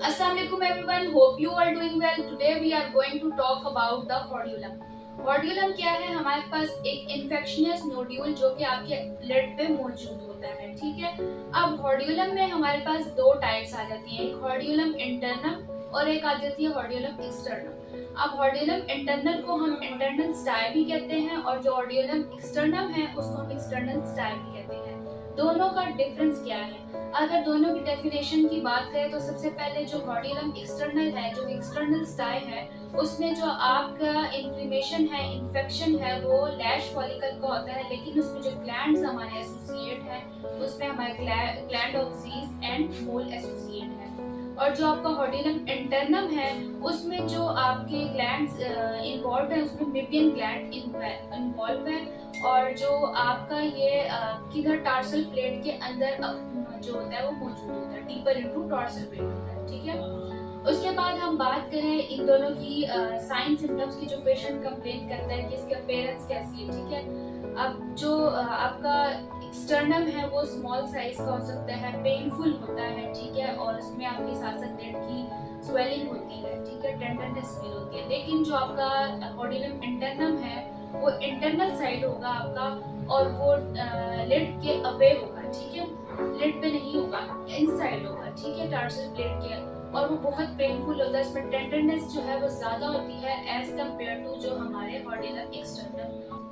Assalamualaikum everyone, hope you are doing well. Today we are going to talk about the hordeolum. हॉर्डियोलम क्या है? हमारे पास एक infectious nodule जो कि आपके लिड पे मौजूद होता है, ठीक है। अब हॉर्डियोलम में हमारे पास दो टाइप्स आ जाती हैं, एक हॉर्डियोलम इंटरनल और एक आ जाती है हॉर्डियोलम एक्सटर्नल। अब हॉर्डियोलम इंटरनल को हम इंटरनल स्टाई भी कहते हैं और जो हॉर्डियोलम एक्सटर्नल है उसको हम एक्सटर्नल स्टाई भी कहते हैं। दोनों का डिफरेंस क्या है? अगर दोनों की डेफिनेशन की बात करें तो सबसे पहले जो हॉर्डियोलम एक्सटर्नल है, जो एक्सटर्नल स्टाई है, उसमें जो आपका इन्फ्लेमेशन है, इन्फेक्शन है, वो लैश फॉलिकल का होता है, लेकिन उसमें जो ग्लैंड्स हमारे एसोसिएट है उसमें हमारे gland of Zs and mole associate है। और जो आपका हॉर्डियोलम इंटरनम है उसमें जो आपके ग्लैंड्स इन्वॉल्व है उसमें मेबियन ग्लैंड इन्वॉल्व है और जो आपका ये किधर टार्सल प्लेट के अंदर जो होता है वो मौजूद होता है, डीपर इनटू टार्सल प्लेट होता है, ठीक है। उसके बाद हम बात करें इन दोनों की साइन सिम्टम्स की, जो पेशेंट कंप्लेन करता है कि इसकी अपीयरेंस कैसी है, ठीक है। अब जो आपका एक्सटर्नम है वो स्मॉल साइज का हो सकता है, पेनफुल होता है, ठीक है, और उसमें आपकी सासक ग्लैंड की स्वेलिंग होती है, ठीक है, टेंडरनेस फील होती है। लेकिन जो आपका हॉर्डियोलम इंटरनम है वो इंटरनल साइड होगा आपका और वो लिड के अवे होगा, ठीक है, लिड पे नहीं होगा, इनसाइड होगा, ठीक है, टार्सल प्लेट के, और वो बहुत पेनफुल होता है। इसमें टेंडरनेस जो है वो ज्यादा होती है एज कम्पेयर टू जो हमारे हॉर्डियोलम एक्सटर्नल।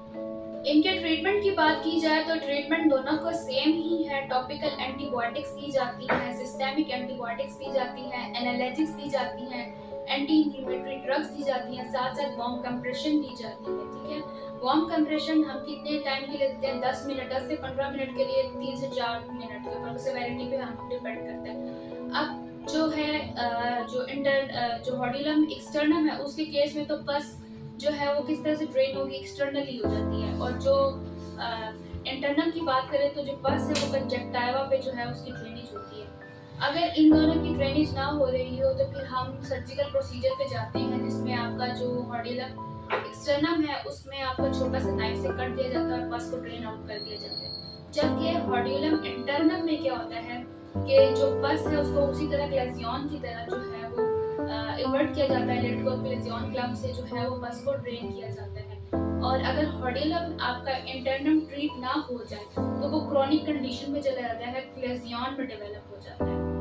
इनके ट्रीटमेंट की बात की जाए तो ट्रीटमेंट दोनों को सेम ही है। टॉपिकल एंटीबायोटिक्स दी जाती हैं, सिस्टेमिक एंटीबायोटिक्स दी जाती हैं, एनाल्जेसिक्स दी जाती हैं, एंटी इंफ्लेमेटरी ड्रग्स दी जाती हैं, साथ साथ वार्म कंप्रेशन दी जाती है, ठीक है। वार्म कंप्रेशन हम कितने टाइम के लिए देते हैं? 10 मिनट, 10 से 15 मिनट के लिए, 3 से 4 मिनट के ऊपर सेवेरिटी पे हम डिपेंड करते हैं। अब जो है जो हॉर्डियोलम एक्सटर्नम है उसके केस में तो पस जो है वो किस तरह से ड्रेन होगी, एक्सटर्नली हो जाती है, और जो इंटरनल की बात करें तो जो पस है वो कंजक्टाइवा पे जो है उसकी ड्रेनेज होती है। अगर इन दोनों की ड्रेनेज ना हो रही हो तो फिर हम सर्जिकल प्रोसीजर पे जाते हैं, जिसमें आपका जो हॉर्डियोलम एक्सटर्नम है उसमें आपको छोटा सा नाइफ से कट दिया जाता है और पस को ड्रेन आउट कर दिया जाता है। जबकि हॉर्डियोलम इंटरनम में क्या होता है कि जो पस है उसको उसी तरह ग्लेजियन की तरह जो है वो इन्वर्ट किया जाता है, लिड को ग्लेजियन क्लम से जो है वो पस को ड्रेन किया जाता है। और अगर हॉर्डियोलम आपका इंटरनम ट्रीट ना हो जाए तो वो क्रॉनिक कंडीशन में चला जाता है, ग्लेजियन में डेवलप हो जाता है।